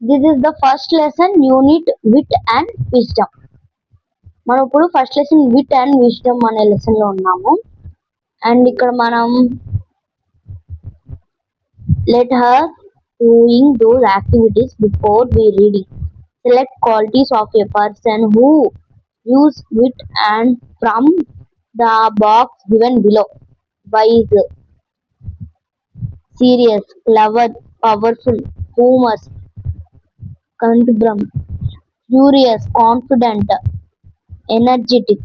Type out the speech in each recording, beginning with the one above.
This is the first lesson, unit wit and wisdom. మనం ఇప్పుడు first lesson wit and wisdom అనే lesson లో ఉన్నాము. అండ్ ఇక్కడ మనం let her doing those activities before we reading. Select qualities of a person who use wit and from the box given below. Wise, serious, clever, powerful, humorous, conundrum, furious, confident, energetic,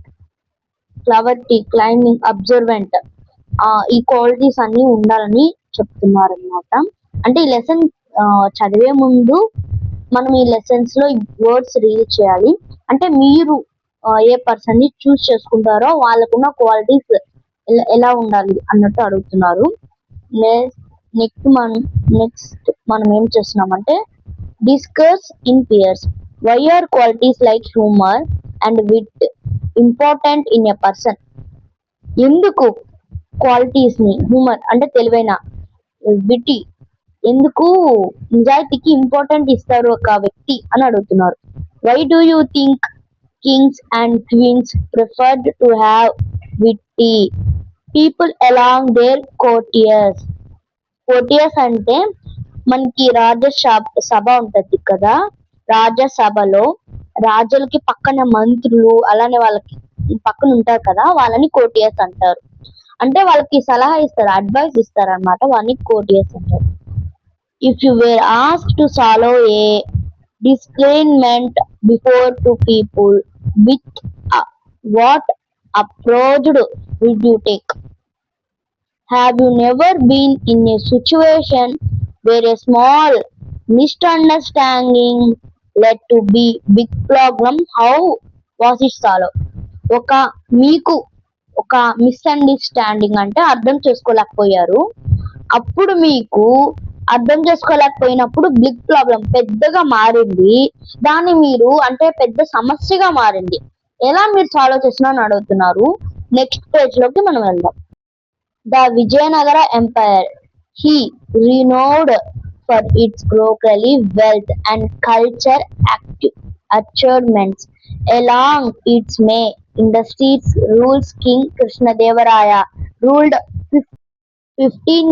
క్లవర్టీ, climbing, observant ఈ qualities అన్ని ఉండాలని చెప్తున్నారు అనమాట. అంటే ఈ lesson చదివే ముందు మనం ఈ లెసన్స్ లో వర్డ్స్ రీడ్ చేయాలి. అంటే మీరు ఏ పర్సన్ ని చూస్ చేసుకుంటారో వాళ్ళకున్న క్వాలిటీస్ ఎలా ఉండాలి అన్నట్టు అడుగుతున్నారు. నెక్స్ట్ మనం ఏం చేస్తున్నామంటే discuss in pairs. Why are qualities like humour and wit important in a person? ఎందుకు క్వాలిటీస్ ని, హ్యూమర్ అంటే తెలివైన, విటి ఎందుకు నిజాయితీకి ఇంపార్టెంట్ ఇస్తారు ఒక వ్యక్తి అని అడుగుతున్నారు. Why do you think kings and queens preferred to have witty people along their courtiers? Courtiers అంటే మనకి సభ ఉంటది కదా, రాజ్యసభలో రాజులకి పక్కన మంత్రులు అలానే వాళ్ళకి పక్కన ఉంటారు కదా, వాళ్ళని కోర్టియర్స్ అంటారు. అంటే వాళ్ళకి సలహా ఇస్తారు, అడ్వైస్ ఇస్తారు అనమాట, వాళ్ళని కోర్టియర్స్ అంటారు. If you were asked to solve a disagreement before two people with what approach would you take? Have you never been in a situation where a small misunderstanding led to big problem? How was it solved? మీకు ఒక misunderstanding అంటే అర్థం చేసుకోలేకపోయారు, అప్పుడు మీకు అర్థం చేసుకోలేకపోయినప్పుడు big problem పెద్దగా మారింది, దాన్ని మీరు అంటే పెద్ద సమస్యగా మారింది, ఎలా మీరు సాల్వ్ చేస్తున్నారని అడుగుతున్నారు. నెక్స్ట్ పేజ్ లోకి మనం వెళ్దాం. The Vijayanagara Empire, he renowned for its crockery wealth and culture achievements. Along its main industries, rules King Krishnadevaraya ruled 15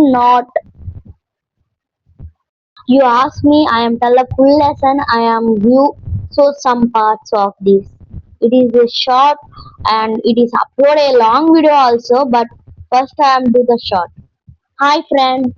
You ask me, I am tell a full lesson, I am view so some parts of this. It is a short and it is upload a long video also, but first I am do the short. Hi friends,